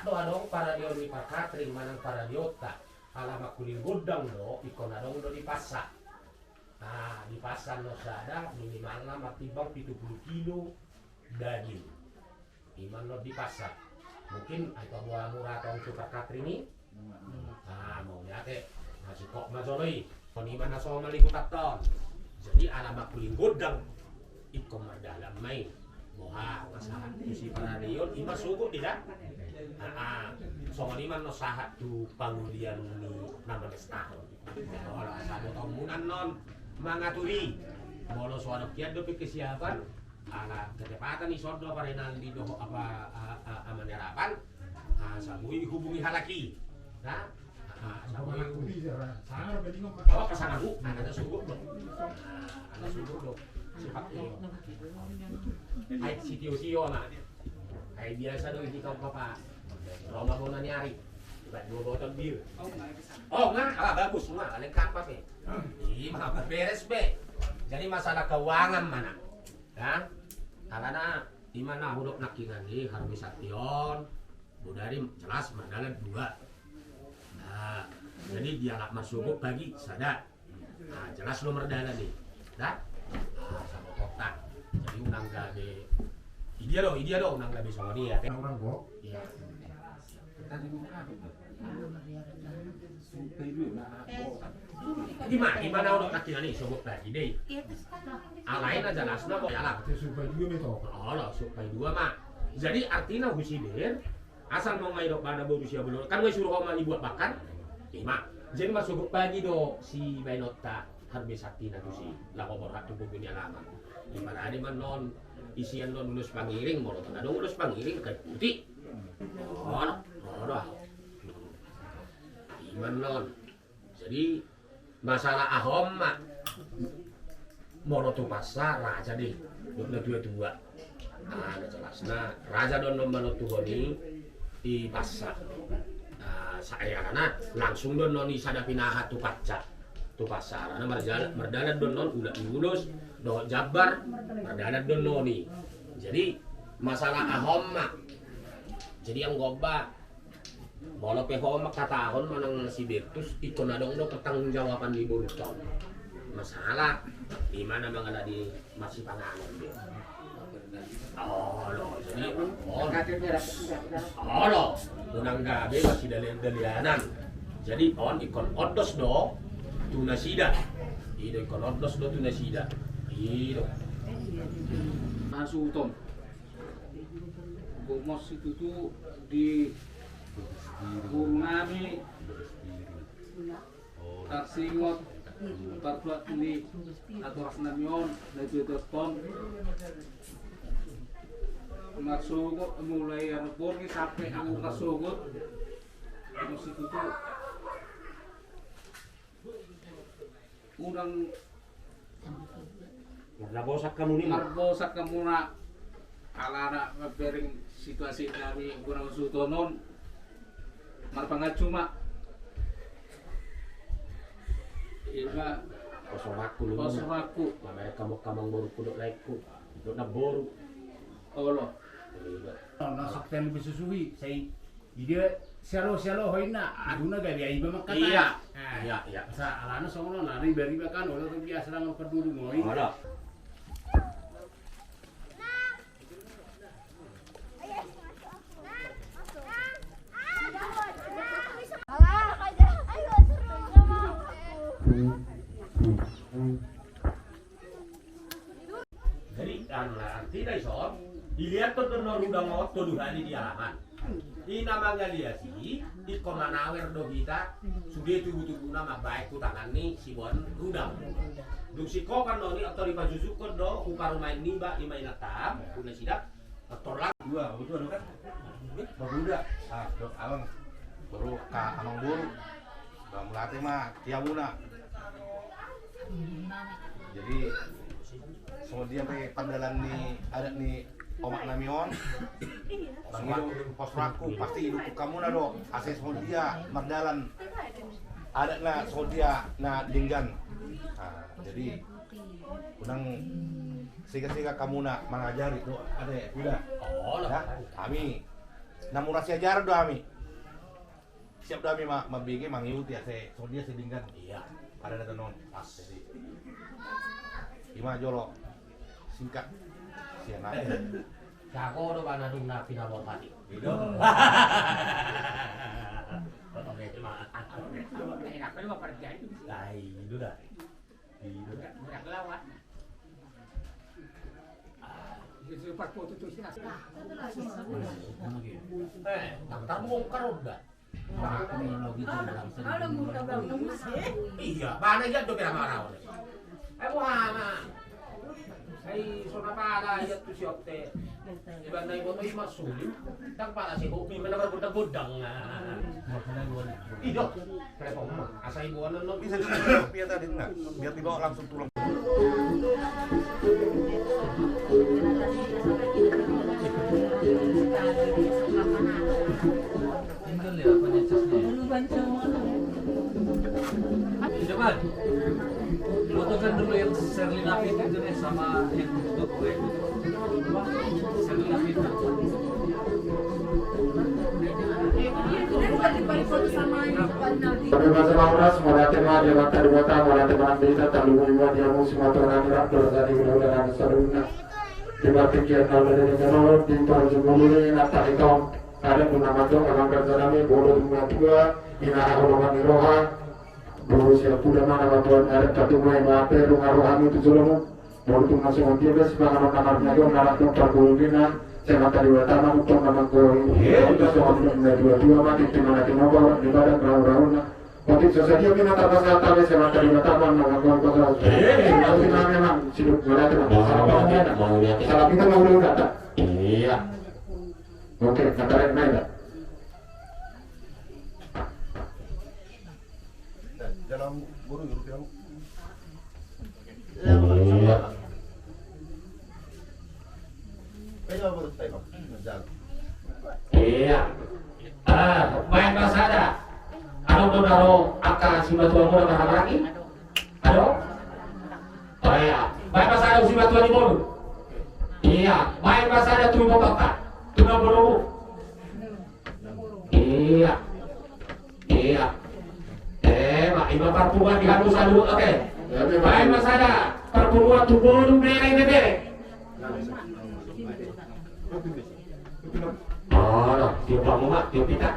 do adong para dio di pakatring manang para diota alama kuling godang do ikon adong do di pasar. Nah di pasar no sada minimalna matibang 70 kilo daging. Iman lo di pasar. Mungkin ay pabuha murah tong suka katring ni. Nah mau nyate masih kok mazoloi. Poniman na so maligot aton. Jadi alama kuling godang ikon madalam main. Moha kasahan si para dion ima sugo tidak. So liman no sahat tu pangulian ni nama tahun. Kalau asal tamunan non mangaturi. Bolo suara kian do kesiapan ala ketepatan ni sodo parenal di do apa amanerapan. Sabui hubungi halaki. Nah, sabui sangar belingo bawa kesana bu, ada sugo do. Ada sugo do. Sipak iyo. Ay sitio-sitio na. Ay biasa do hindi ka papa. Roma mo na nyari. Diba, 2 botol bir. Oh nga, bagus nga. Lengkap pa be. Iya, beres be. Jadi masalah keuangan mana? Ya? Karena di mana huruf nakingan ini harus sation. Budari jelas madalan 2. Nah, jadi dia lak masuk pagi sadar. Nah, jelas nomor dalan nih. Dah? Sama kotak. Jadi unang gabe. Dia do unang gabe sama dia. Orang kok. Iya. Gimana udah kaki nani sobok lagi deh. Alain aja lasna kok ya lah. Supaya juga nih toh. Oh lah supaya 2 mah. Jadi artinya husidir asal mau main pada berusia belum kan gue suruh oma dibuat makan. Lima. Jadi masuk pagi do si Bainota harus sakti na tu si lakobor hatu bubunya lama. Gimana ada man non isian non ulus pangiring mau ada ulus pangiring kayak putih. Oh, dah. Gimana non? Jadi masalah ahom mak morotu pasar raja deh. Dua dua. Ada jelasnya raja don nomor tuhoni di pasar. Saya karena langsung don noni sada pinahat tu kaca tu pasar. Karena merdalat don non udah diurus do jabar merdalat don noni. Jadi masalah ahom mak. Jadi yang goba Bolo peho makatahon manang si Bertus ikon adong do pertanggungjawaban di Boruton. Masalah di mana mangala di masih panganan dia. Oh lo, jadi lo, unang gabe masih dalianan. Jadi on ikon odos do tunasida. Ido ikon odos do tunasida. Ido. Nasuton. Gomos itu tuh di Burnami Tarsingot Tarbuat ini atau Rasnamion Lebih Telepon Masugot mulai ano po sampai ang nasugot musik itu udang marbosak kamu na ala na bering situasi kami kurang sutonon marpangat cuma iba kosong aku Mamaya kamang boru kuduk laiku kuduk na boru Allah Nasaktan lebih susui. Saya dia sialo hoy na aduna gabi ay ba makata. Iya. Sa alana songono na riba kan ulo to biasa lang pedulu moy. Ada. Jadi artinya iso dilihat tuh udang mau tuduhan di halaman. Di namanya dia sih di komanawer do kita sudah tubuh nama baik tangan nih si bon udang. Duk si kokan noni atau di pajusuk do upar main niba di main atam punya sidak atau lang 2 betul kan? Baruda. Dok alang baru ka amang buru. Bamulate mah tiamuna. Jadi so dia pakai pandalan nih ada nih omak namion bang itu pos raku pasti hidup kamu na do ases so dia mardalan ada na so dia na dinggan jadi unang siga kamu na mengajari do ada udah oh ya kami namun rahasia jar do ami. Siap do ami mabigi mangiuti ase so dia sedingkan. Iya. Ada non pas jadi. Ima jolo singkat siana. Kako do bana dung na pinabotati. Gitu. Oke, terima kasih. Enak kan mau kerja itu. Lah, itu dah. Itu dah. Berak lawat. Jadi pas foto tuh sih asli. Daftar bongkar udah. Iya, mana ya tuh kira marah oleh. Buhana. Sona pada ya tuh siopte. Iban na ibo to'y masulit. Tang para si Hopi man naman budang-budang nga. Idok. Kaya po mo, asa ibuan na no. Bisa biar tadi enggak, biar dibawa langsung tulang. Tinggal ya penyecasnya. Coba fotokan dulu yang Sherly Nafit itu deh sama yang tutup gue. Sherly Nafit. Pembebasan Mauras, Moratema, Dewata Dewata, Moratema Desa, Talumulima, Diamu, Sumatera, Nira, Dorzani, Gudaudan, Saruna, Dibatikian, Nalada, Negara, Dintar, Jumuli, Nata, Hitom, ada Munamato, Alangkar Zanami, Bolo, Munatua, Inara, Holongan, Iroha, Bolo, Siapuda, Mana, Batuan, Ada, Katumai, Mape, Runga, Rohami, Tuzulamu, Bolo, Tunasi, Montiabes, Semangat, Namarnya, Narakno, Parkulina, Senata di Watama untuk memangkoi itu soal dua mati di mana di nomor di badan raun-raunnya waktu sesaji kita tak tali senata di Watama memangkoi kota tapi memang hidup berat salah kita mau dulu data iya oke katakan naik Dalam buru dalam. iya iya main pasada anu daro aka si batuan mo na lagi ado iya main pasada si batuan ni bolu iya main pasada tu mo papa tu na bolu iya iya mak iba perpuluhan di hanus adu oke main pasada perpuluhan tu bolu bere oh, tiup kamu mak, tiup kita.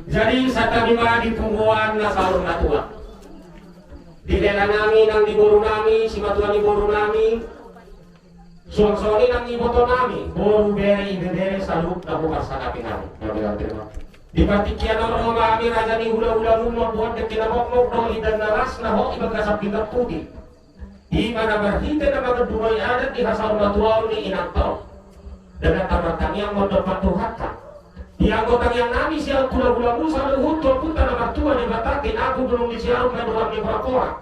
Jadi sata bima di pungguan na sahur natua. Di daerah nami nang di boru nami, si matua di boru nami, suang-suangi nang di boto nami, boru bere ibere saluk na bukas sa kapi nami. Di patikian orang kami raja ni hula-hula mumma buat dekina mokmok no idan naras na ho ibang kasap pingat putih. Di mana berhita na mga duway adat di sahur natua ni inakto. Dengan tamatan yang mendapatuhatan yang kotang yang nami siang gula-gula musa lehutul putar nama tua di batakin aku belum disiarum menuang di prakora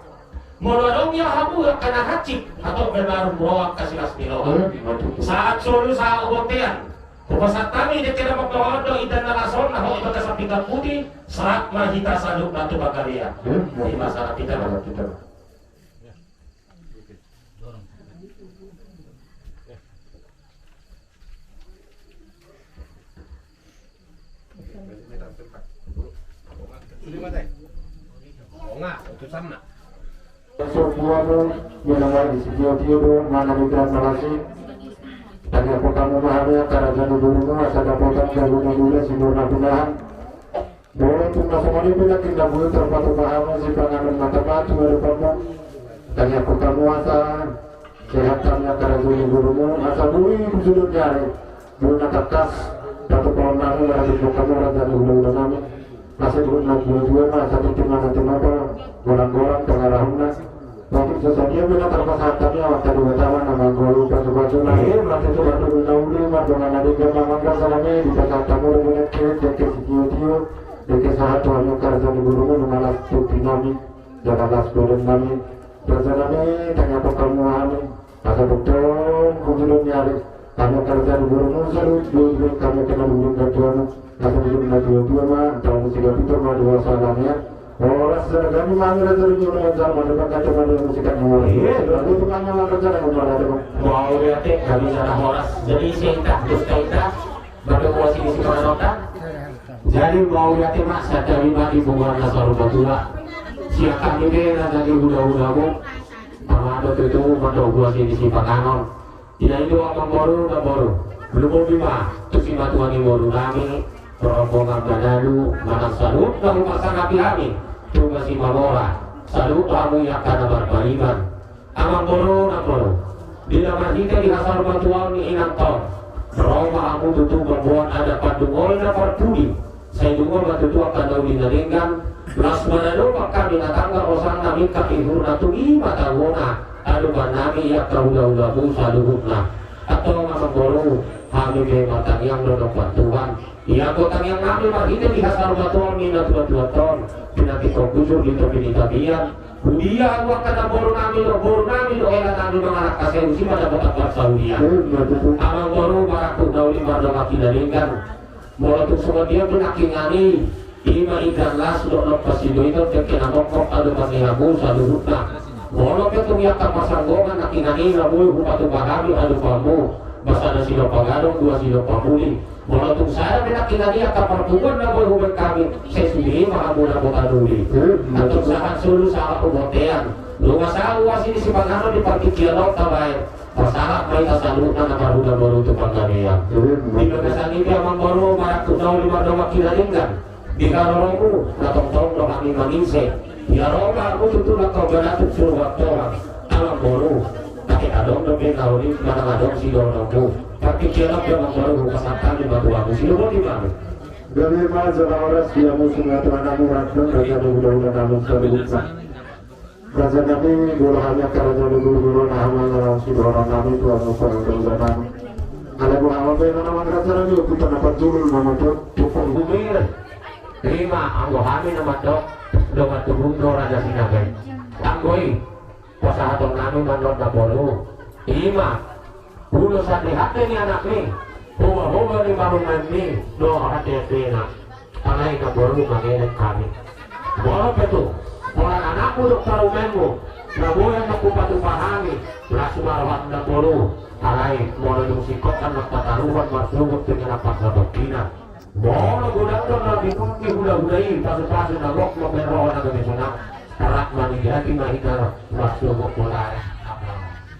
menolongnya habu karena hacik atau benar meroak kasilas miloa saat solu sa ubotean kupasat kami di kira makawado idan nalason na ho ibaga sa pikat putih serat mahita saduk natu bakaria di masalah kita Oh nga, itu sama. Sopuano menawar di sini Tiodo mana mitra Malasi dan apa kamu mahamnya karena dulu masa dapotan dari dulu sinurna tunahan boleh tuh masuk ini pun kita boleh terpatu mahamnya si panganan mata-mata dari kamu dan apa kamu asa kesehatannya karena dulu asa dulu sudah nyari belum natakas satu tahun lalu dari kamu raja dulu nami masih belum dua masa itu mana apa gorang-gorang pengarahnya waktu sesadia bila terpasatannya waktu dua tahun nama guru pasu-pasu lahir masih itu baru dulu dengan adik mangga salami di pasatamu dengan ke sitio ke satu anu karja di guru mengalas tuti nami jaga las bolen nami bersanami tanya kamu anu asa betul kunjung nyari kamu kerja di guru seru kamu kena dulu ketuan masa belum dua mah tahun 3 itu mah dua salahnya orang kami manggil dari jurusan zaman depan kaca pada musikan nomor lalu tukangnya kerja dengan mana ada Wow, ya teh kami sana horas jadi singkat terus kita berdua sini Simanota. Jadi mau lihat mas ada 5.000 warna saru batura. Siakan ini jadi udah-udahmu. Sama ada itu mandau gua sini si Panganon. Tidak itu apa baru. Belum bima. Terus si matuan baru kami. Rombongan Manado, Manang Salut, lalu pasang api-api. Tugas si Mamora. Salut kamu yang karena berbalikan. Amang boro. Bila kita di asal batuan ni inang ton. Roma aku tutup membuat ada padungol na parpudi. Saya dungol batu akan daw dinaringgan. Las Manado maka binatangga osang namin kakihur na tuwi matawona. Ano ba namin iyak kahula-hulabu sa luhut na. Atau amang boro. Kami may matangyang nonong batuan. Iya kotang yang namin makita di asal batuan ni na tuwa-tuwa pinakikokusur dito pinitabihan. Hudiya huwag ka na boro namin o elan namin mga anak kasi usi pada batak sa hudiya. Amang boro marakot na ulit marang makinalingan. Mula itong sunod niya pinakingani. Ima ikan las doon pasido ito kinamokok ano pangyabu sa luhut na. Mula itong yakang masanggongan nakinani na mo hupatubahami ano pa mo. Basta na sila pagadong, 2 sila pamuli. Mula itong saya pinakingani at kaparpugan na mo hubang kami sa sulihin mga muna mo kanuli. At itong sahan sulu sa kapumotean. Lumasawa sini si Pangano di pagkikialaw tabay. Pasahat may tasaluk na nakaruda mo ito pangganiyan. Di ba nasangibi amang baro marakunaw 5 daw makinalinggan. Di karoromu natongtong na kami manginse. Yaroma ako tutulak kau banatuk suruh waktu amang baro. Tapi adong dobe kauli mana adong si doromu. Tapi kialap yang baru pasangkan di batu aku sih lo di mana? Dari mana orang dia musuh ngaturan namu rakun raja udah namu serupa. Raja kami golongannya kerja dulu nama si orang kami tuan musuh udah namu. Ada golongan apa yang nama raja lagi kita dapat dulu nama tuh Tukung Gumir. Terima anggohami nama dok. Domat tubuh do raja sinagai. Anggoi. Kuasa hatong nami manot na bolu. Ima. Ulo sa hati ni anak ni. Huma ni marungan ni. Do hati na. Angay na bolu mangilit kami. Bolo petu. Orang anakmu dok tarumenmu. Nabuyan na kupatupahami. Lasmarawat na bolu. Alay, molo yung sikot ang nagtataruhan masugot dengan napak sa doktrina. Molo gudaton na binuki hula-hulayin. Pasu-pasu na lok mo meron na gamisunang. Tarak manigati mahika masubok mulai.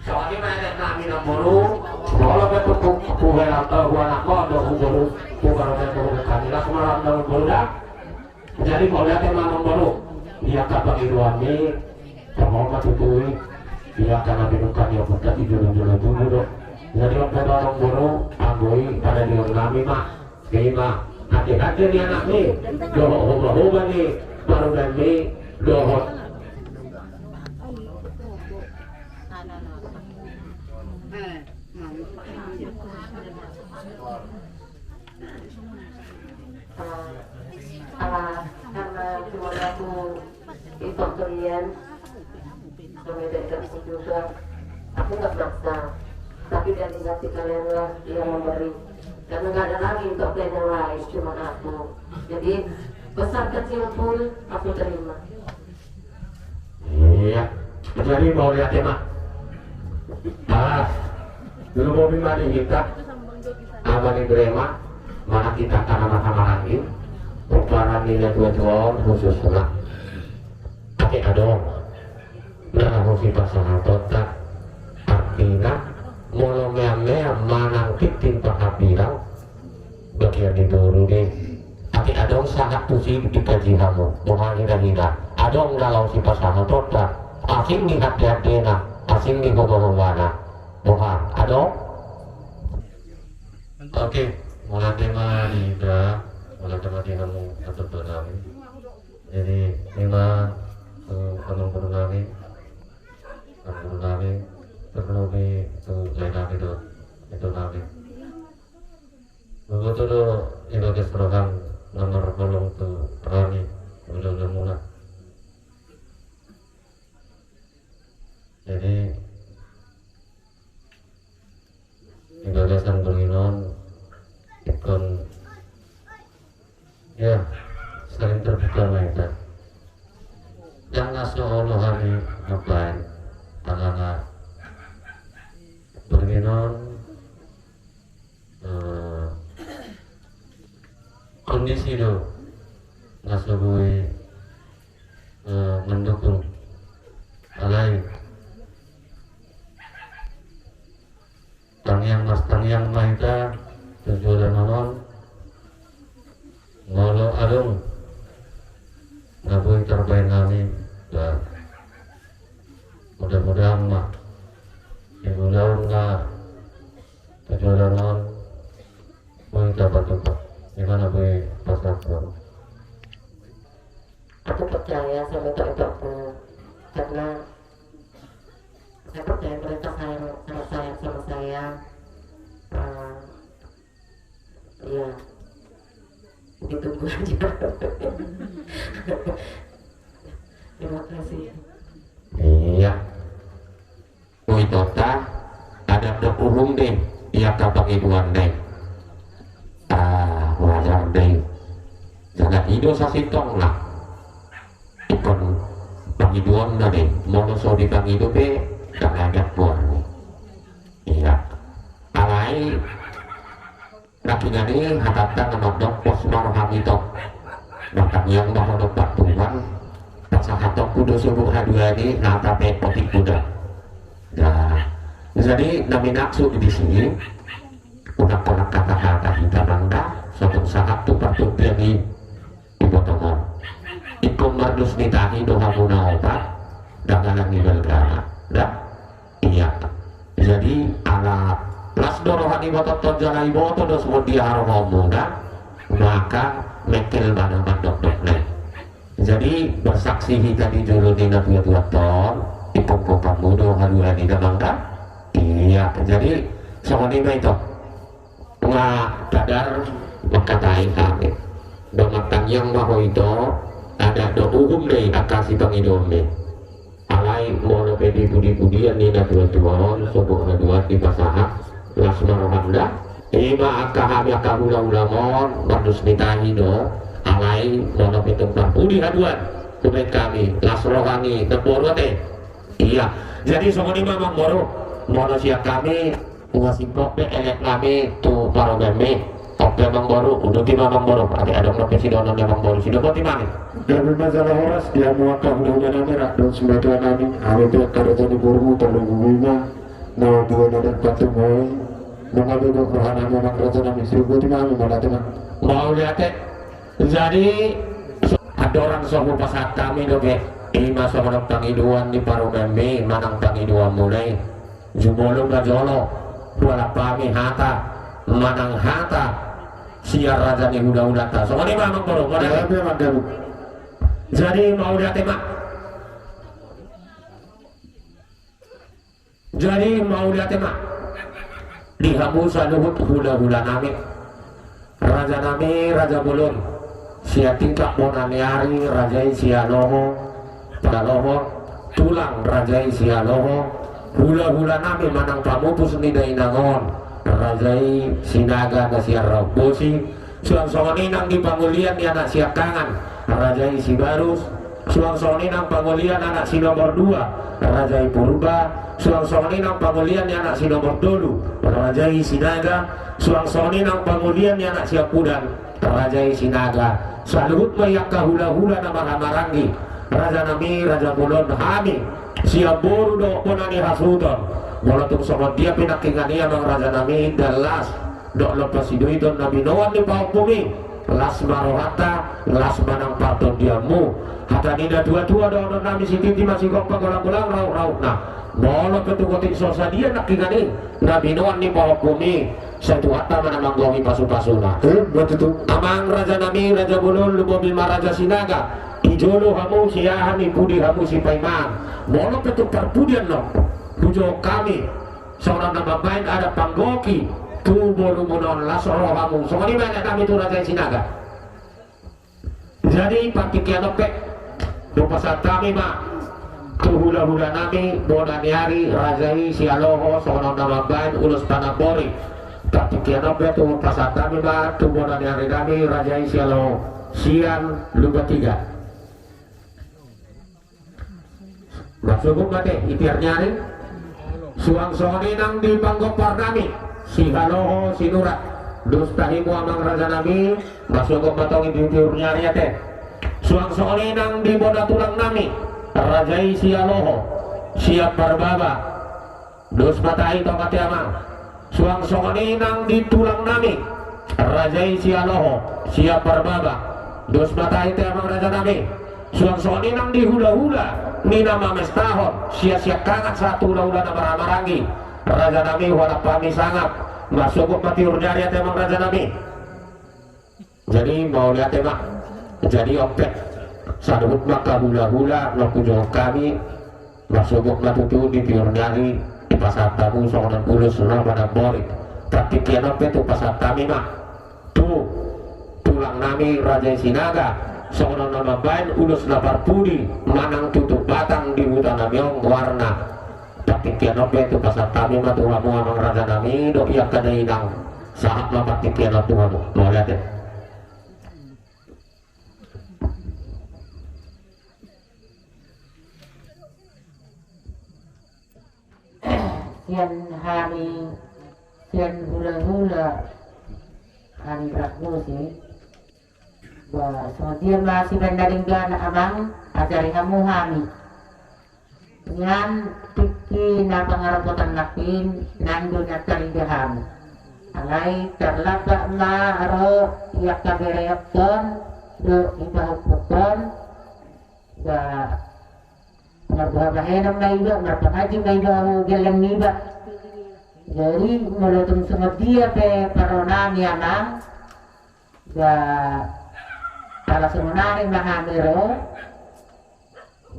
Soalnya mana namin ang bulu, kalau betul puhay atau anak ko do bulu, pugar betul kanila semalam daw bulu dah. Jadi kalau lihat yang mamang bulu, dia kapag iruami, kamu matutui, dia akan binukan dia putar di jual-jual dulu do. Jadi waktu orang bulu, agoi pada di kami mak, kima, hati-hati ni anak ni, doh ni, baru ni. Dohot. Karena cuma aku itu kalian membedakan juga, aku nggak maksa, tapi dari hati kalian lah yang memberi, karena nggak ada lagi untuk kalian yang lain, cuma aku. Jadi besar kecil pun aku terima. Iya, jadi mau lihat ya mak. Dulu mau bimani kita, aman di Grema, mana kita akan sama-sama lagi. Peperangan ini dua khusus nak. Pakai adong, nah khusus pasangan total. Artinya, molo mea manang titin pakapirang, bagian di buru deh. Pakai adong sangat pusing di kaji kamu, menghina-hina. Adong kalau si pasangan total, asing ni hati-hati nak, asing ni gogo-gogana. Mohon, adong. Oke, mulai tema dah. Mulai tema di kamu atau bernabi. Jadi 5 kamu bernabi, bernabi itu nabi itu nabi. Begitu tu ibadah program nomor kolom tu berani belum mulai. Jadi ibadah sang penginon ikon ya sering terbuka mereka jangan seolah hari ngapain tangan penginon kondisi itu ngasubui mendukung alai tangiang mahita tujuan nanon ngolo adung ngabui terbaik kami dan mudah-mudahan mak ibu daun nggak tujuan nanon boleh dapat tempat gimana boleh pasar. Aku percaya sama itu karena saya percaya mereka sayang sama saya. Ya ditunggu aja. Terima kasih. Iya kui tota ada uhum deh iya kapag iduan deh wajar deh jangan ido sa sitong lah ikon pangiduan na deh mono so di pangido be kagagap buwan iya alay nakingani hatatan na magdok pos maroham ito nakanyang mahodok patuhan pasahatok kudo subuh haduani natape potik kuda. Nah, jadi nami naksu di sini unak-unak kata-kata kita bangga suatu saat tu patut lagi ibotongan ikum mardus nitahi doha muna obat dagangan nibal gana dah iya jadi ala las dorohani botot tonjalai botot dos mudia haroh muda maka mekel mana mandok-dok nih jadi bersaksi kita di juludina dua ton ikum-kumpang mudo haluan di damangka iya jadi sama lima itu nggak dadar makatain kami domatang yang maho itu ada do uhum deh akasi pangidom deh alai mono pedi budi-budian nina dua-tuan sobuh dua di pasahak lasmaro hamda ima akahami akahula ulamon bardus nitahi do alai mono petung budi haduan kubet kami lasrohani teporo teh iya jadi sama lima mamboro mono siap kami ngasih kopi elek kami tuh baru beme kopi mamboro udah timah mamboro ada kopi sidono yang mamboro sidono timah dan masalah horas dia muakah udah merah dan sebagian kami hari itu kada jadi burung tolong gugunya nah dua nadat batu moy mengambil kekurangan memang kerja nami seribu timah mana timah mau lihat jadi ada orang sohu pasat kami doge ima sama pangiduan di paru beme manang pangiduan mulai jumolong gajolo wala pami hata manang hata siar raja ni udah ta so ini mamang boro jadi mau lihat mak jadi mau lihat mak di hamusa luhut hula-hula nami raja bulun sia tingkak monaniari raja sialoho paloho tulang raja sialoho hula-hula nami manang pamutus ni dainangon rajai sinaga na siya rabosi suang-suangin ang dipangulian ni anak siya kangan rajai si barus suang-suangin ang pangulian anak si nomor 2 rajai purba suang-suangin ang pangulian ni anak si nomor 2 rajai sinaga suang-suangin ang pangulian ni anak siya pudan rajai sinaga saluhut mayak kahula-hula na mahamaranggi raja nami raja bulon hami siap boru do ponani hasuton walaupun sama dia pinakingan ia bang raja nami dalas dok lepas itu nabi noan di bawah bumi las marohata las manang paton diamu hata nida dua-dua do nami sititi masih kompak golang-golang rauk-rauk nah bolo ketukotik sosa dia nakingan nabi noan di bawah bumi satu hatta mana manggongi pasu-pasuna buat itu amang raja nami raja bulun lubo bima raja sinaga ijolo hamu siahan ibudi hamu si paiman bolo ketuk perpudian no pujo kami seorang nama baik ada panggoki tubuh lumunon lasoro kamu so ini banyak kami itu raja sinaga jadi pakikian oke lupa saat kami mak tuh hula-hula nami bodan yari rajai sialoho seorang nama baik ulus panabori pakikian oke tuh pasat kami mak tuh bodan yari kami rajai sialoho sian lupa 3 maksudku mati itir nyari suang soni nang di panggopar kami si haloho si nurat Dustahimu amang raja nami masuk batongi diurnya ria teh suang solinang di boda tulang nami rajai sialoho siap berbaba dus matai tongkati amang suang solinang di tulang nami rajai sialoho siap berbaba dus matai teh amang raja nami suang solinang di hula-hula nina mames tahon sia-sia kangat satu hula-hula nama ramarangi raja nami walau pami sangap masuk mati urjari emang raja nami jadi mau lihat emak jadi opek sadut maka hula-hula nokujo kami masuk mati tu di urjari di pasar tamu soalan ulus na pada borik tapi kian opek tu pasar kami mak tu tulang nami raja sinaga soalan nama bain ulus lapar pudi manang tutup batang di hutan namiong warna tapi kianop itu pasar kami mah Tuhan amang raja nami dok iya kada inang saat mah pakai kianop Tuhan mau lihat ya Sian hari sian hula-hula hari Rabu sih bahwa dia masih bendaringgan amang ajari kamu hami yan tiki na pangarapotan nakin nandun at taligahan alay terlaga na aro iyak kabereyakton do ibahupukon ba nagbabahenam na ilo napangaji na ilo galang niba jadi mulutong sungod dia pe paronami anang ba talasungunarin mahamiro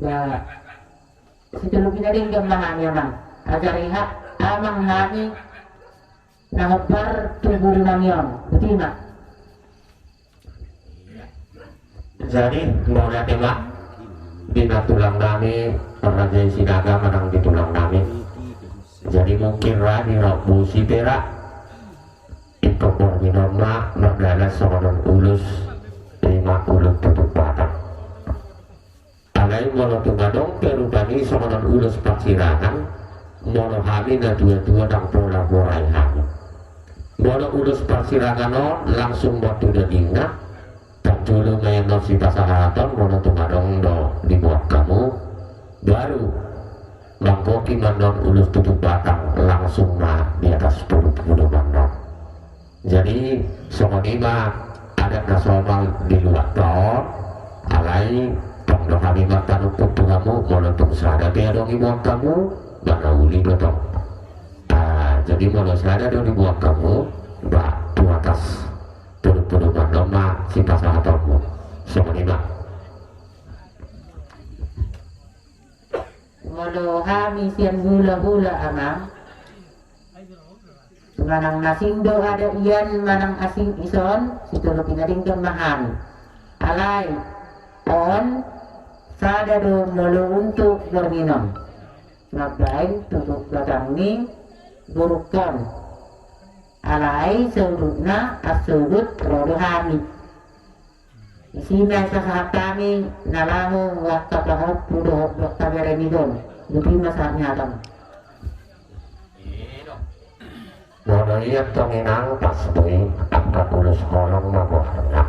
ba situlog na rin yung mahami amang agariha amang hami nahabar tubuh ng yon betul mak jadi mau lihat emak bina tulang nami raja sinaga menang di tulang nami jadi mungkin rani rabu si perak itu porminoma magana soalon ulus 50 tutup batang alai mono tugadong perubani soalon ulus paksirangan mono hami na dua-dua dang pola borai hami mono ulus paksirangan no langsung waktu udah ingat tak dulu main no si pasahaton mono tugadong do dibuat kamu baru langkoki mandon ulus tutup batang langsung mah di atas 10 mandon jadi songonima ada nasional di luar tahun alai tong kami makan untuk kamu molotong sada dia dong ibuat kamu mana uli dong jadi molos sada dong ibuat kamu mbak tu atas puluh mandon mah si pasahatonmu songonima Molo hami sian hula-hula amang manang nasindo ada iyan manang asing ison situlo pinaringgan mahan alay on sada do molo untuk berminum ngapain tutup batang ni burukan alay surutna asurut rodo hami isina sa kami nalango waktu kahop pudo waktu berenidon lebih masanya alam mono iya tonginang pas tuing angkat ulus kolong mabuharna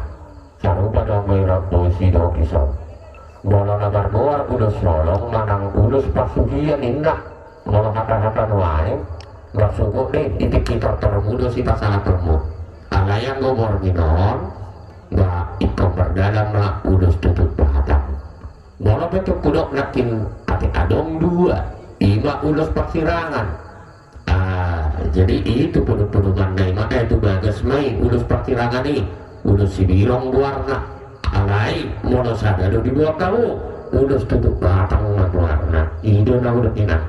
carupa dong merok dosi do kisong mono nabar buar ulus lolong manang ulus pasugian indah mono hata-hata nuae masuk deh titik kita termudo si pasangan termu alayang gomor minon ba ikon berdalam lah ulus tutup batang mono betul kudok nakin ati adong dua ima ulus persirangan jadi itu penuh-penuhan naik maka itu bagas main ulus pertirangan nih ulus si birong warna alai mono sadado di bawah kamu ulus tutup batang warna itu na udah pindah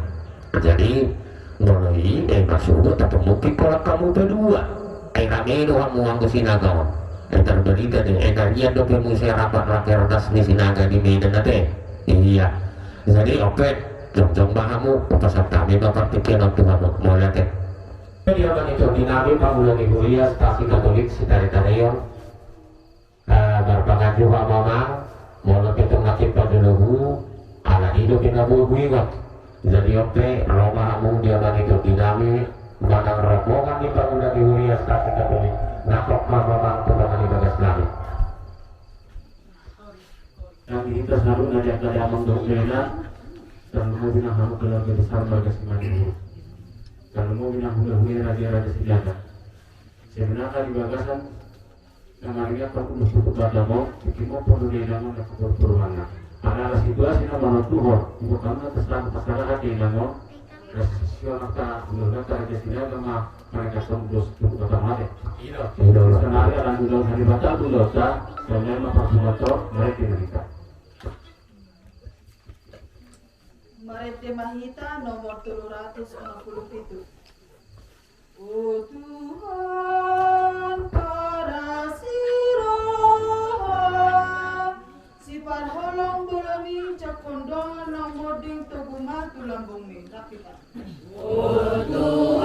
jadi mono masuk tapi mungkin kalau kamu berdua rame doang muang ke sinagawang terberita deh energian do pemusia rapat rakernas di sinaga di Medan nate iya jadi oke jong-jong bahamu pasal kami bapak pikir waktu kamu mau lihat ya dia kan itu dinami pamulang ibu ya stasi katolik sitari-tarion berpangan juga mama mau lebih tengah pada lehu ala hidup yang abu ingat jadi oke Roma kamu dia kan itu dinami manang rombongan di pamulang ibu ya stasi katolik nakok mamamang tulangan ibagas langit. Kami kita selalu ngajak dari amang doklena dan mau binang kamu keluarga besar bagas mandi. Kalau mau binang hula-hula raja-raja sejaga. Sebenarnya di bagasan namanya perlu tutup badamo, bikin mau perlu dinamo dan keperluannya. Karena situasi nama Tuhan, untuk kamu terserah hati namo. Resisio naka menurut raja sejaga mah mereka tembus tutup badamo. Tidak senari alam dulu hari baca dulu dosa, dan mah perbuatan mereka mereka. Marete Mahita nomor 367. Oh Tuhan parasiro si parholong bolami cakondongan nomor ding toguma tulambung mi rapikan. Oh Tuhan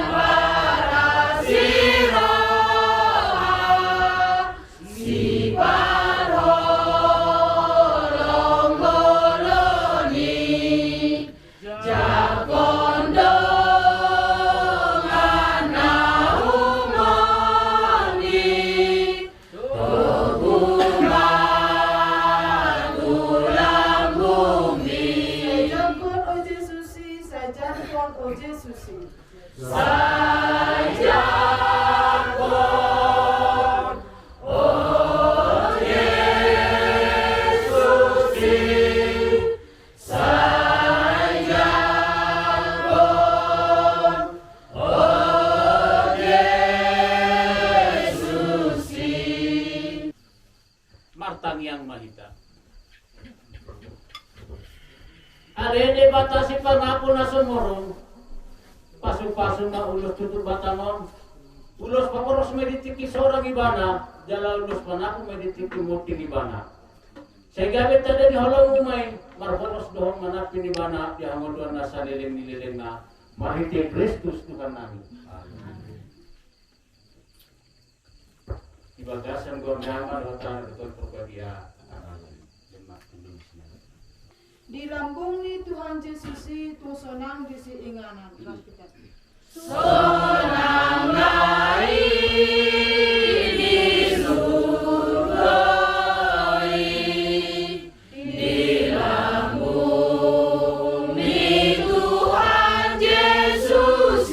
parasiro si parholong boloni cakondongan Martang yang Mahita. Adene batasi pangapun na sumurong. Pasu-pasu na ulos tutup batanon. Ulos paporos meditiki seorang ibana. Jala ulos panaku meditiki muting ibana. Saya gabit tadi di holong umay. Marporos dohong manapin ibana. Di hangoduan na sa liling-nililing na. Mahiti Kristus Tuhan namin. Ibagasan gornyaman hotan betul perbadia. Di lambung ni Tuhan Yesus itu sonang di inganan. Sonang nai di suroi di lambung ni Tuhan Yesus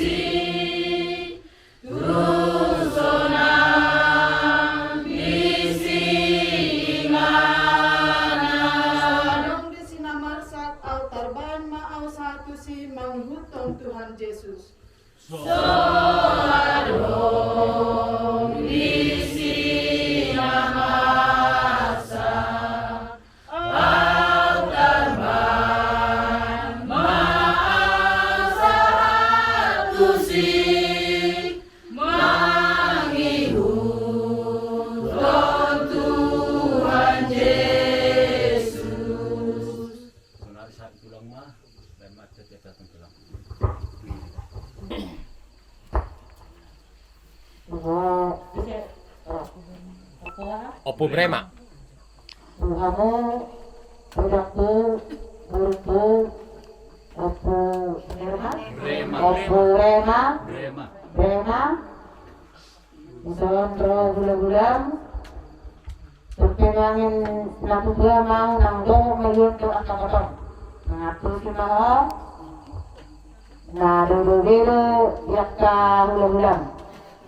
terus sonang di inganan. Di sinamarsak au tarban ma au satu si manghutong Tuhan Yesus. Soadong di sinamasa au tarban maau satu si manghutong Tuhan Yesus. Benar saat tulang mah dan macet ya datang tulang. Opo Brema. Kamu udahku guruku opo Rema Brema. opo Rema Brema. Rema Sondro bulan-bulan perkenangin laku gua mau nangdo mayun ke akang-akang ngatur si maho na dulu-dulu yakka bulan-bulan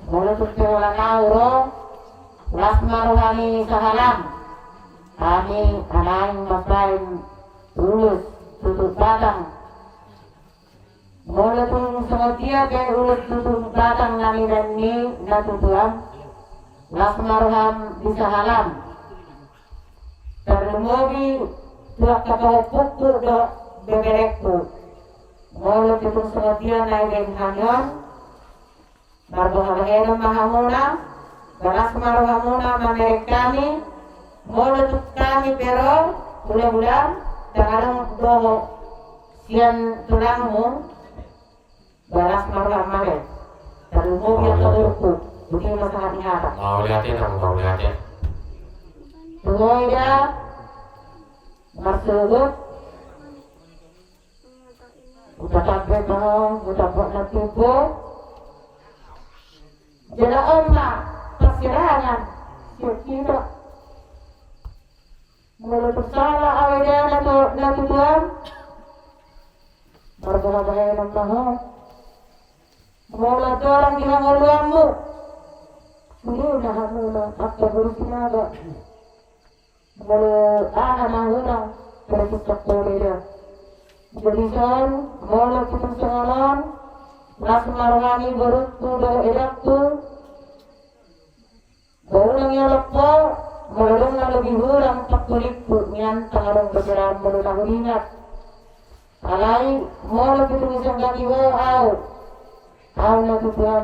mulai perkenalan nauro Lasmar kami sahalam kami anaing masain ulus tutup batang mulai pun sengaja ke ulus tutup batang nami dan ni natutuam Lasmar kami sahalam terlemogi tuak kapahupukku do beberekku mulai pun sengaja naik dan hanyon barbohalaheran mahamuna Balas maruhamuna mamerek kami Mulutuk kami pero Bulan-bulan Jangan doho Sian tulangmu Balas maruham mamerek Terumum yang terurku Bukti masalah ingatan Mau lihatin aku mau lihatin. Tuhoida Marsudut Udah sampai mau Udah buat nanti Jala ombak, kasirangan, kita. Mulai bersalah awalnya na Tuhan. Berbahaya ng tahan. Mulai dorang di hanguluanmu. Sudah mula at bersinaga. Mulai nahunang tercipta berbeda. Jadi kan, mulai kita sekarang nas marwani beruktu dari edaktu. Barulang yalak po, mulai na lebih hulang pakulikku niyan tangarang berjalan mulai ingat. Alay, mulai kita isang lagi wow. Aw na Tuhan,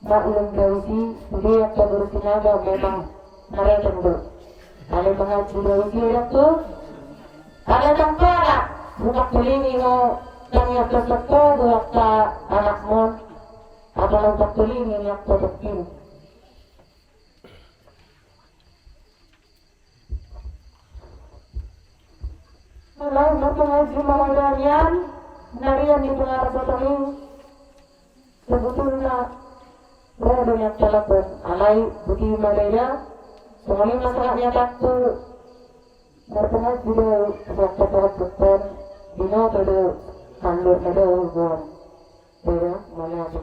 maulang gawisi, hindi at bersinaga memang mereka itu. Alay mga gawisi edaktu. Ada tempara, buka kulini mo, kami at sasakto, buka sa anak mo, at alang sa kulini niya produkin. Alam mo mga ganyan, nariyan di pengarap sa taling, sebetulnya, berada niya telepon, alay, buti malaya, semuanya masalahnya taktu, bertengah video waktu telepon dino pada kandur pada hubungan beda mana ada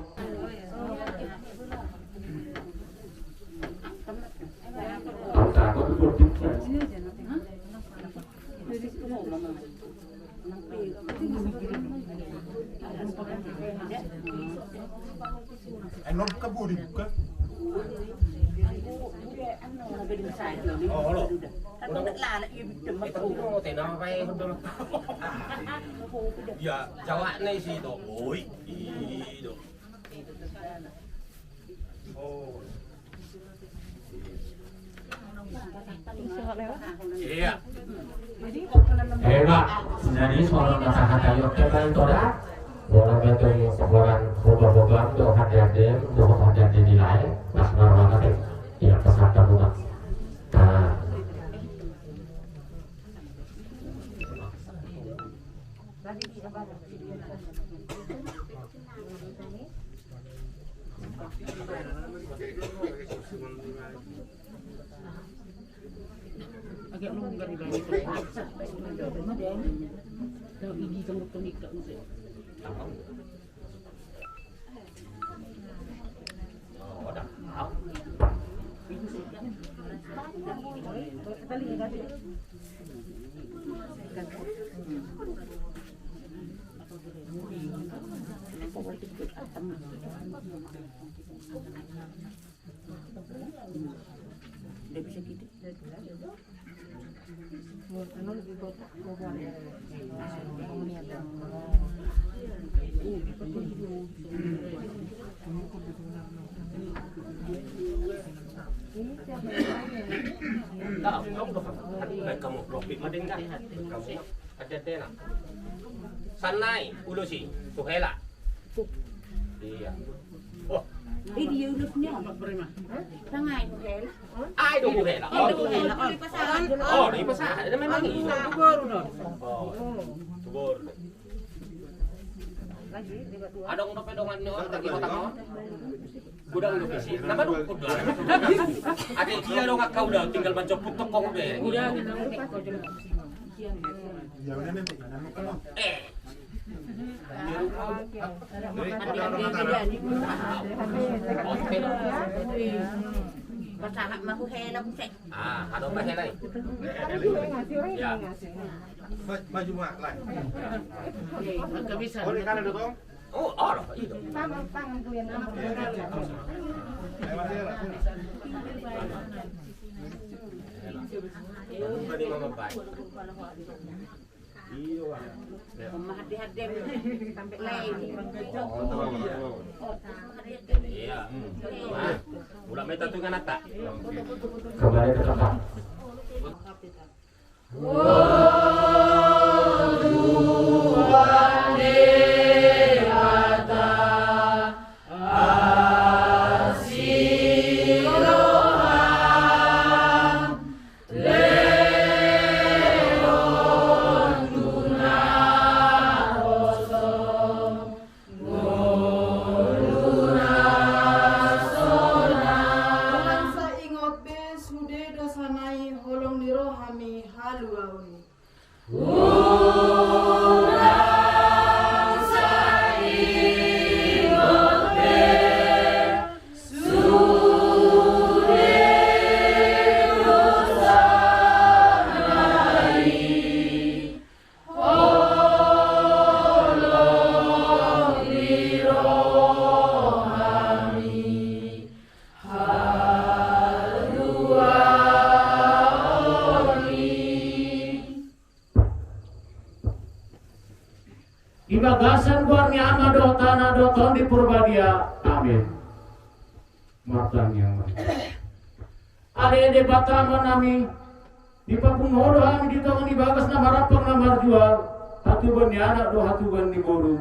Enom kaburi buka. Ya, Jawa nih sih tuh. Oi, itu. Oh. Iya. Pak, jadi soal kata-kata yuknya kan toda, bola betul seorang boba-boba untuk hadiah untuk hadiah nilai, mas marwana teh, ya pesaka bunga. Nah, agak longgar di bawah itu. Kalau ini kamu tonik sih. Oh, dah. Kamu profit mading kan? Kamu ada dena. Sanai ulo si tuhela. Iya. Oh, dia ulusnya berapa? Tangai tuhela. ai do tuhela. Oh, tuhela. Oh, di pasaran. Oh, di pasaran. Ada memang ini. Baru dong. Oh, tugor. Ada untuk pedongan ni orang lagi otak kau. Gudang lu kisi. Nama lu kuda. Ada dia dong kau dah tinggal mencopot toko udah. Udah. Pasangan mahu hela busek. Ah, ada apa hela? Ya. Maju mak lain. Enggak bisa. Oh, ini kan ada dong. Oh, ada itu. Tangan ku yang Tadi mama baik. Iya. Hati-hati sampai lain. Iya. Udah meta tu kan ata. kembali ke tempat. hude dosanai holong nirohami haluauni. Ibagasan guarni amado tanah doton di Purbadia. Amin. Matanya. Ade batama nami di papungodo kami di tangan ibagas na marapang na marjual. Hatuban ni anak do hatuban ni guru.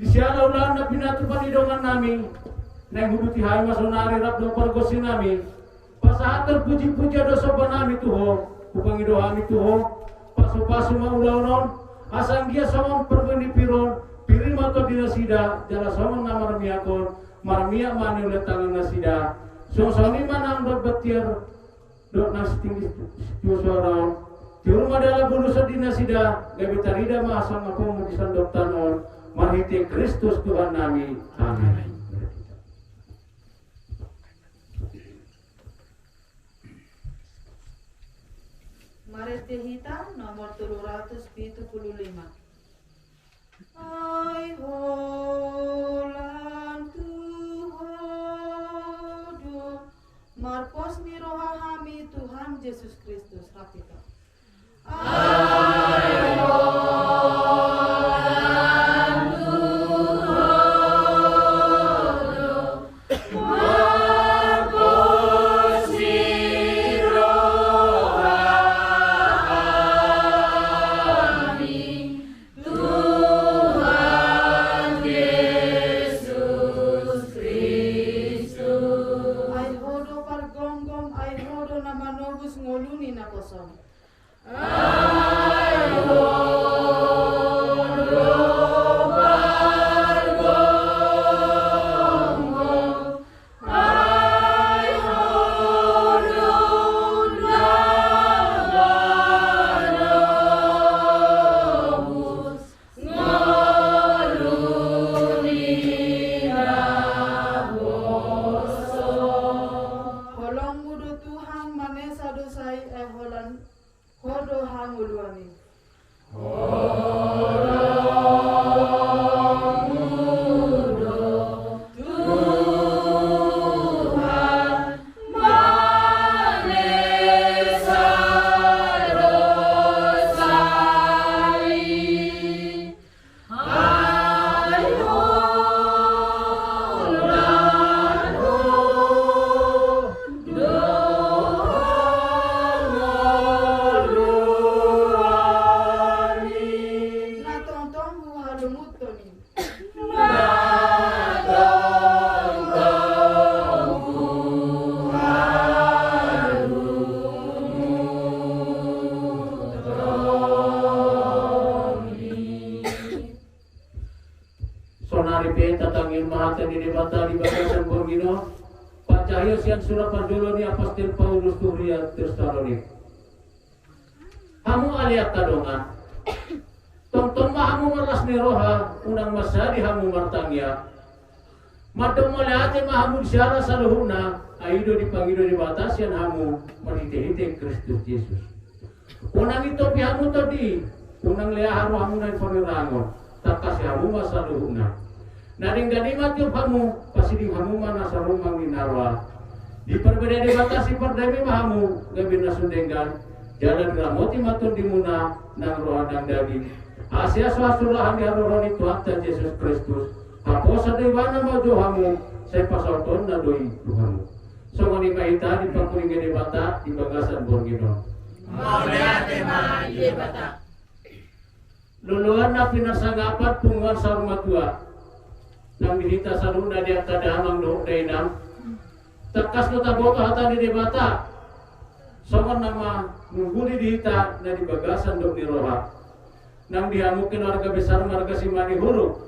Di siala ulan na pinatupan idongan nami. Nang huduti hay masonari rap do pergosin nami. Pasahater puji-puji do soban nami tuho. Upang ido kami tuho. Pasu-pasu maulaw-law, asang dia somong perbeni piron, piring mato dinasida, jala somong na marmiakon, marmiak mani ulit tangan nasida, song-songi manang berbetir, dok nasi tinggi tiusorong, tiurung adalah bulu sedinasida, gabi tarida masang apa mudisan dok tanon, marhiti Kristus Tuhan nami, amin. Marete Hita nomor 375. Ai holan Tuhodo Marpos ni rohami Tuhan Yesus Kristus rapita. Ai holan Tuhodo Marpos ni ngoluni na kosong. Sian surat perjoloni apostol Paulus Turia Tesalonik. Hamu aliat kadongan. Tong-tong mahamu malas ni roha unang masadi hamu martangya. Madom maliate mahamu syara saluhuna aido dipangido dibatasian hamu manite-hite Kristus Yesus. Unang ito pihamu tadi unang leharu hamu na ifonirangon takas hamu masaluhuna. Naring ganimat yung hamu pasiding hamu mana sa rumang minarwa. Di perbedaan dibatasi perdami mahamu gabi nasundenggan jalan ramoti matun dimuna nang roha dan daging asia swasurahan di haruran itu Tuhan Yesus Kristus haposa dewana maju hamu saya pasoton na doi Tuhanmu songoni mahita di pakuling gede bata di bagasan borgino mauliate ma ide bata luluan na pinasagapat punguan sa rumah tua nang dihita sa luna di akada amang dook dainam tekas nota boto hata di debata songon nama mengguli dihita na di bagasan dok di roha nang dihamukin warga besar marga simani huruf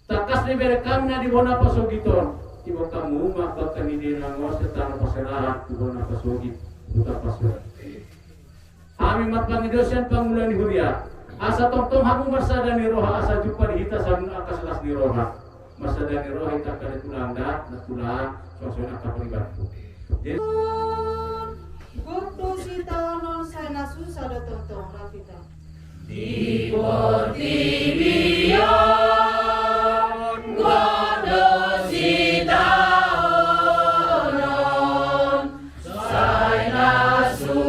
tekas di berekam na di bona pasogiton Ibu kamu bahkan ini nangos setara paserahan kubur napasugi buta pasur. Kami mat pangidosan pangulan huria. Asa tong hamu masadani roha asa jumpa di hita sabun akas las di roha. Masadani roha hita kada tulangda natulang sosona kapalibatku. Gurdu sita non saya nasu sada tong Rafita. Di Portivion Gordo sita onon saya nasu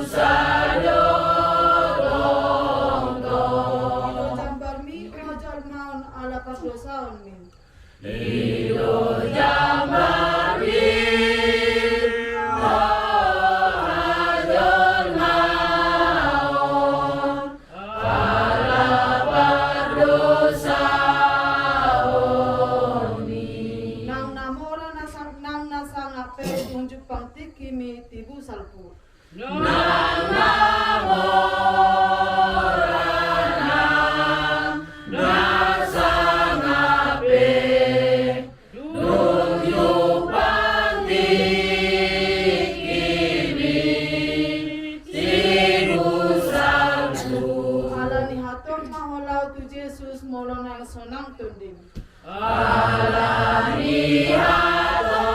sada tong Jambar mi ojol maun ala pasosaon min. Ido jambar Kimi tibu salpu. Alani hatom maholau tu Yesus molona sonang tundim. Alani hatom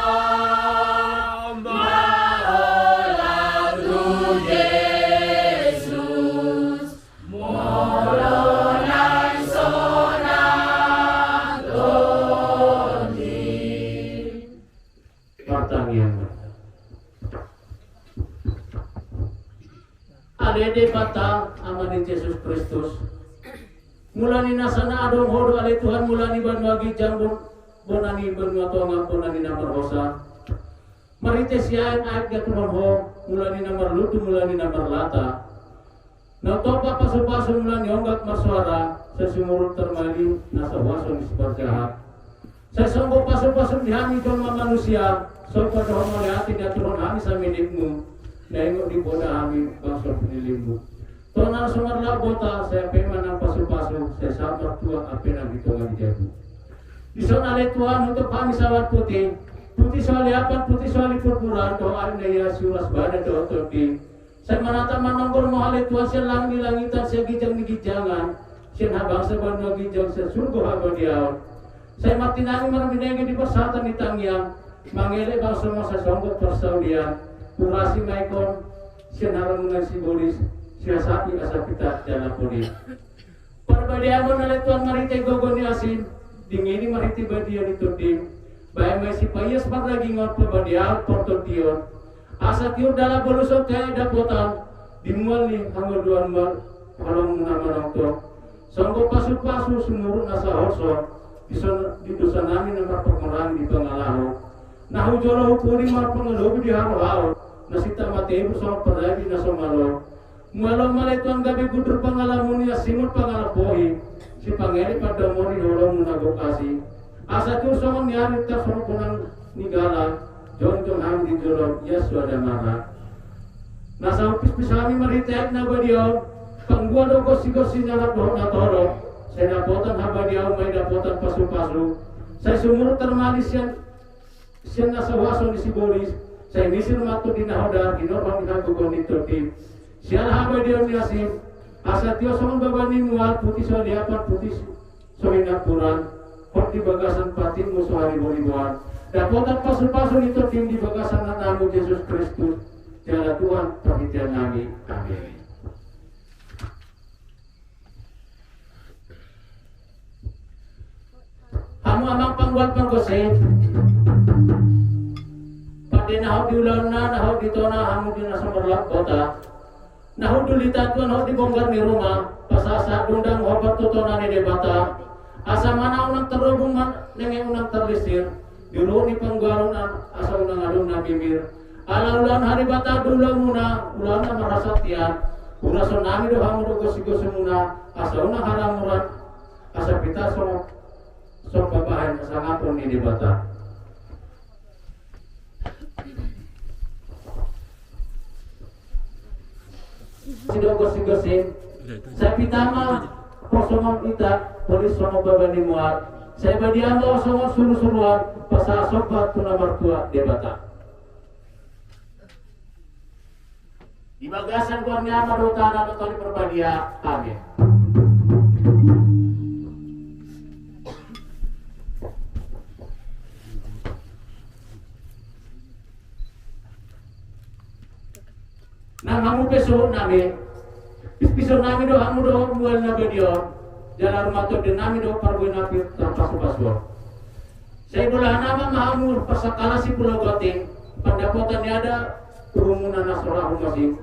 maholau tu Yesus molona sonang tundim. Pertanyaan. Adede bata amanin Yesus Kristus. Mulani nasana adong hodo ale Tuhan mulani banua gijang bonani banua tonga bonani namar hosa. Marite siain aik gatuman ho mulani namar lutu mulani namar lata. Na topa pasu-pasu mulani onggak marsuara sesumurut termali nasa waso di sebarjahat. Sesungguh pasu-pasu dihami jolma manusia sopa dohong oleh hati gatuman hami samidikmu. Nengok di boda kami bangsa penilimu. Tonar sumarlah bota saya pemanang pasu-pasu saya sabar tua api nabi tongan jabu. Dison ale Tuhan untuk kami sawat putih. Putih soali apa putih soali purpuran doa naya suras badan doa topi. Saya menata manonggor mo ale Tuhan saya lang di langitan saya gijang di gijangan. Saya habang saya banua gijang saya surga haba diaon. Saya mati nami marabinegi di persatan di tangyang. Mangele bangsa mo sa songgok persaudian. Kurasi maikon senarang dengan simbolis siasati asa kita dalam polis. Perbadiamon oleh Tuhan marite gogon ni asin dingini marite badian itu tim. Baik mai si payas lagi ngot perbadian portotion. Asa tiur dalam bolusok kaya dapotan dimual ni hanggo duan mal halong nama nongto. Sanggo pasu-pasu sumurut nasa hoso di dosa nami nama pengelang di pengalaho. Nahu jolo hukuri mar pengelobi di haro-haro. Nasita mati bersama perdabi nasa malo. Malo malay tuan gabi gudur pangalamun ya simut pangalapohi. Si pangeri pada mori holong munagokasi. Asa tu somong nyari ta somong punang nigala. Jon ham di jolong ya suada mara. Nasa upis pisami maritek na badiyo. Panggua do gosi-gosi nyalap dohon na toro. Saya dapotan habadiyo may dapotan pasu-pasu. Saya sumurut termalis yan nasa wason di sibolis. Saya misir matu di nahoda ginorong dinagugon itu tim. Sial haba dia niasim. Asa tio somong babani mual putih soal diapan putih sohina puran. Hot di bagasan patim musuh hari bolibuan. Dapotan pasu-pasu itu tim di bagasan namu Yesus Kristus. Tiada Tuhan perhatian kami. Amin. Kamu amang pangguat panggoseh. Pati nahaw di ulan na, nahaw di tona, hamu di nasa merlap kota. Nahaw duli tatuan, nahaw di bonggar ni rumah. Pasasa dundang hobat tutona ni debata. Asa mana unang terhubung nengeng unang terlisir. Dulu ni panggalon asa unang alun na bibir. Ala ulan hari bata dulu muna, ulan na marasatian. Urason nami do hamu do gosi-gosi muna. Asa unang haramuran, asa pita sok babahan asa ngapon ni debata. Sigos-sigosin. Sa pitama, posomong itak, polis somo babani muat. Saya badian lo semua suruh-suruhan pasal sobat tuna mertua dia bata. Di bagasan kuarnya madotan atau di perbadia, amin. Nah, kamu besok nami, besok nami do kamu do mual nabi dia, jalan rumah tu dia nami do perbuat nabi tanpa sebasur. Saya bola nama mahamur pasakala si Pulau Gating, pendapatannya ada kerumunan nasional masing.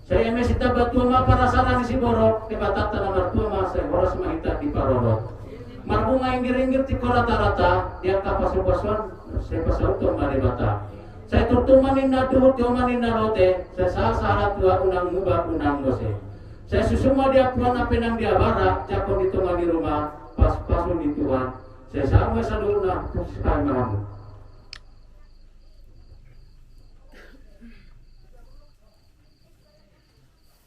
Saya masih tabat tua ma para sarang si borok, kebatat tanah tua ma saya boras mahita di parorok. Marbunga inggir-inggir ti rata-rata, dia kapas ubasuan, saya pasal tu ma debata. Saya turtumanin na tuhut yomanin na rote, saya sasarat tua unang mubah unang gose. Saya susuma dia puan apa nang dia bara, cakon ditungan di rumah, pas-pasun di Tuhan. Saya sama sadul na sekali mahamu.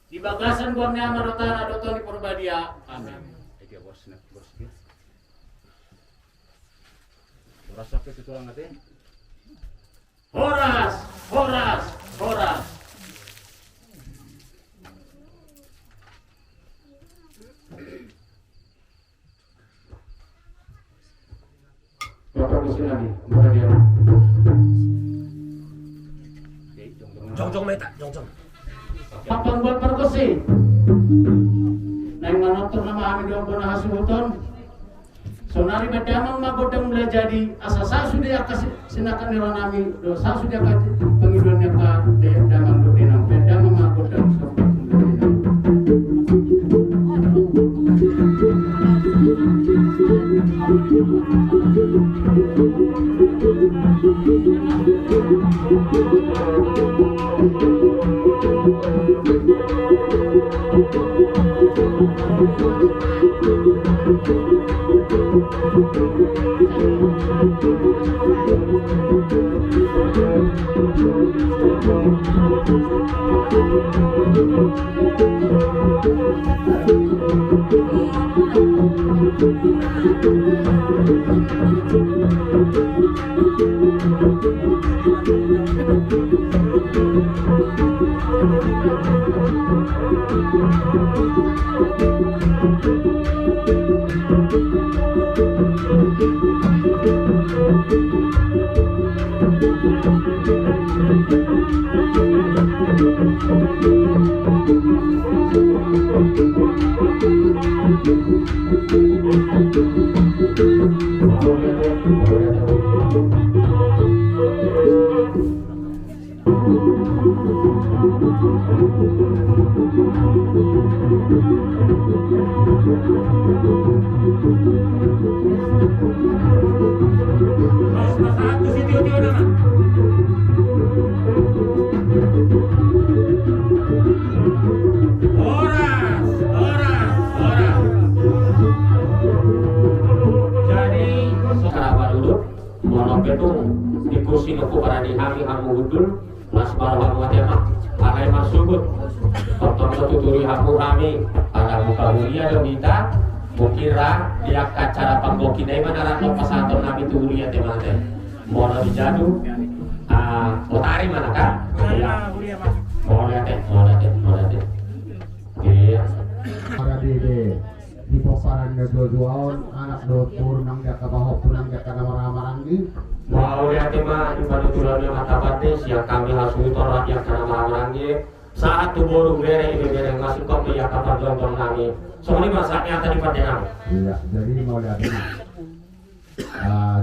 Di bagasan buangnya marotan adoton di Purbadia. Amin. Dia bos nak bos dia. Rasa ke itu orang nanti. Horas, horas, horas. Bapak di sini, mana dia? Jong meta, jong. Kapang buat perkusi. Nang manonton nama kami di Ombona Hasubuton. Sonari bedamang magodang mulai jadi asa saya sudah kasih sinakan niro nami do saya sudah kasih pengiduannya ke damang do dinam bedamang magodang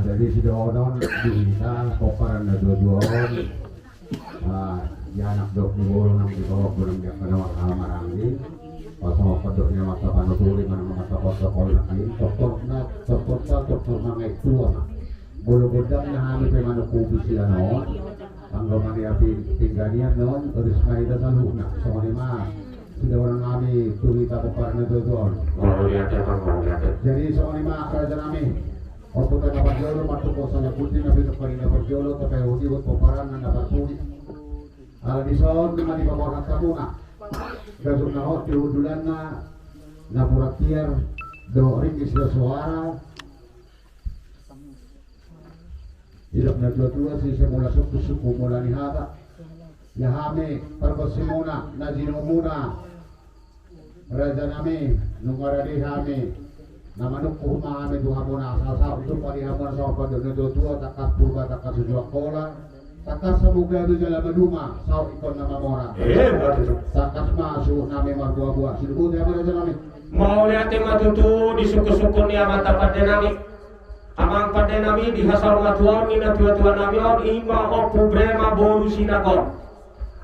jadi sudah onon diminta koparan ada dua orang ya anak dok di bawah nang di bawah burung dia pada waktu maranggi pas mau pedoknya mata panuturi mana mata protokol lagi doktor mangai tua bulu godangnya kami pemanu kubis ya non anggaman dia tinggalnya non urus maida selalu nak soalnya sudah orang kami turita koparan ada dua jadi soalnya kerajaan kami Opo tayo nabarjolo, matuko sa nabuti na pinapari nabarjolo, tapay hudi buat paparan na nabarpuli. Aladison, lima di paparan sa muna. Gasok na hot, tihudulan na, napuraktier, do ringis na suara. hidup na dua-dua si semula suku mula ni hata ya hame perkosimuna na jinumuna raja nami nungaradi hame na manukku hame duhamuna asal untuk parihamuna sa pada na dua-dua takas purba takas sujuak kola takas semoga itu jalan meduma sau ikon nama mora takas masuk nami marbuah-buah silubu dia raja nami mau lihat matutu di suku-suku ni amata pada nami amang pada nami di hasal matuan ni na tua-tua nami on ima opu brema boru sinakon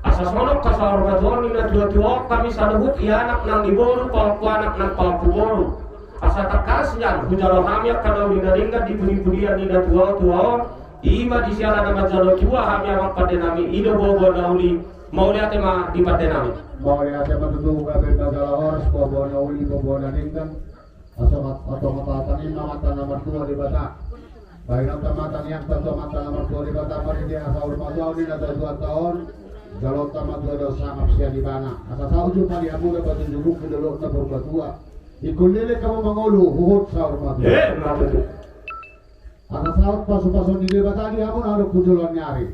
asas monok kasar matuan ni na tua-tua kami sanubut ia anak nang di boru palpu anak nang palpu boru asa takasnya hujalo hamia kalau dinaringga di puni-punian ni na tua-tua ima di siala nama jalo tua hamia amang pada nami ido bobo nauli mau lihat di pada nami mau lihat matutu kabel majalah horas bobo nauli bobo naringgan atau matatan mata nomor 2 di Batak. Baik tamatan yang tentu mata nomor 2 di Batak pada dia asal rumah ini ada 2 tahun. Kalau tamat 2 dosa ngapsia di mana. Asal tahu juga dia muda batu juguk ke dalam nomor 2. Ikulile kamu mengulu huhut sahur mati. Asal tahu pasu-pasu di Batak dia pun ada kujulan nyari.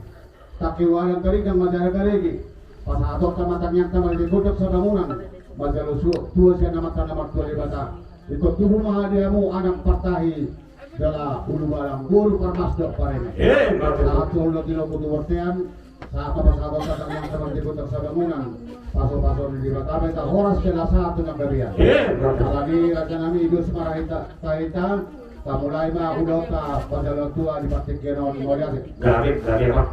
Takiwanan kali kan majalah kali. Pas atau tamatan yang tamat di kuduk sadamunan. Majalah tua siya namatan nomor 2 di Batak. Ikut tubuh mahadiamu anak partahi dalam ulu balang guru parmasdok parene. Saat ulo tino kutu wartian saat apa-apa kadang yang teman di kota sadamunan paso-paso di Batam eta horas kena satu nang berian. Kali raja nami ibu semarahita kaitan mulai mah udah ta pada tua di Batik Genon Molia. Garik Pak.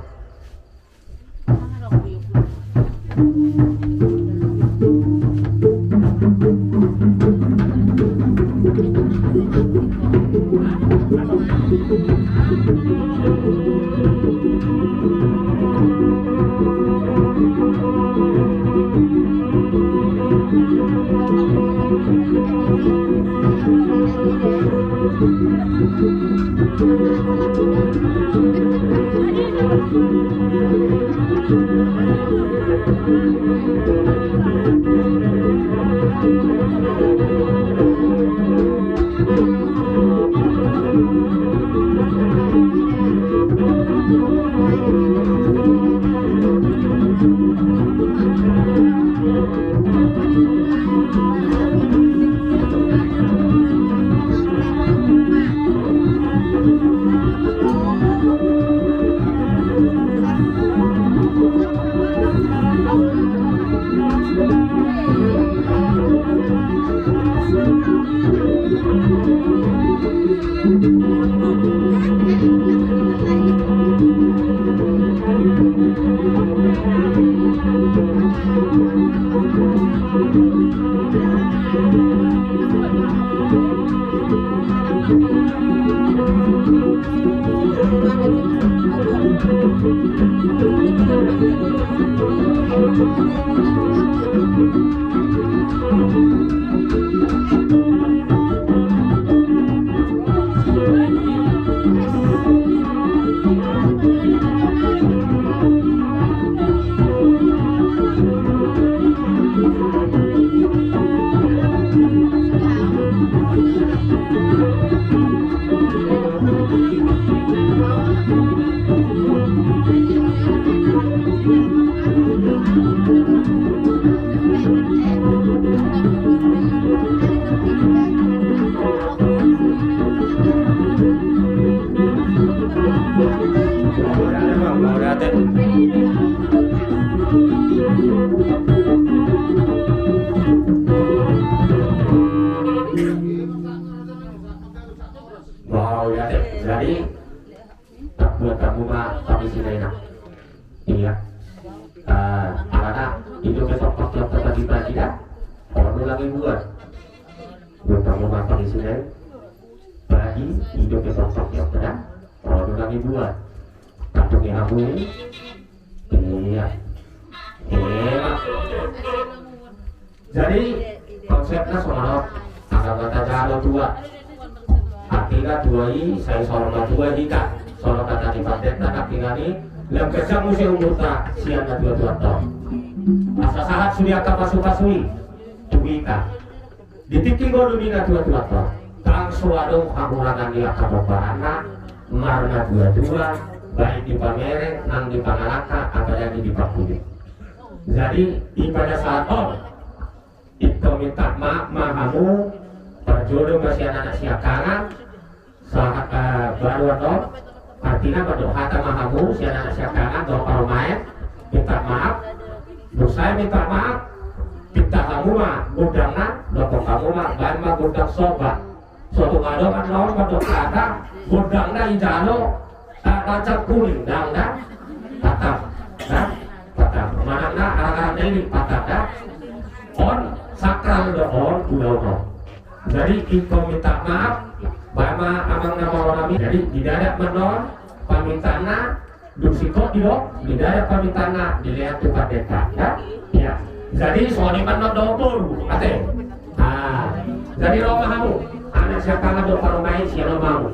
Wow ya teh, jadi tak buat kamu mah kami sini nak, iya. Anak itu besok pasti pagi-pagi dah. Orang lagi buat kamu mah kami sini pagi itu besok pasti dah. Orang lagi buat kantongnya aku ini, iya. Jadi konsepnya soal kata jalo tua. Artinya tuai saya sorma tua jika soal kata di paten tak artinya lem kerja musim umur tak siang dua tahun. Asa sahat sudah kapasu-pasui tuika. Ditiking golu dina dua tahun. Kang suado kamurangan dia kababarana marna dua baik di pamereng nang di pangalaka apalagi di Pakudi. Jadi pada saat itu minta maaf mahamu perjodoh masih anak siakangan saat baru atau artinya pada hata mahamu si anak siakangan do paromain minta maaf saya minta maaf minta kamu mah gudangna do kamu mah bahan mah gudang sobat suatu ngadongan lawan pada kata gudangna ijano kaca kuning dangda patah patah mana arah ini patah dah on sakral do on udah jadi itu minta maaf bama amang nama orang jadi tidak ada menor pamintana dusiko tidak ada pamintana dilihat tempat deta ya jadi soalnya menor double ate jadi rumah kamu anak siapa nggak do paromai siapa mau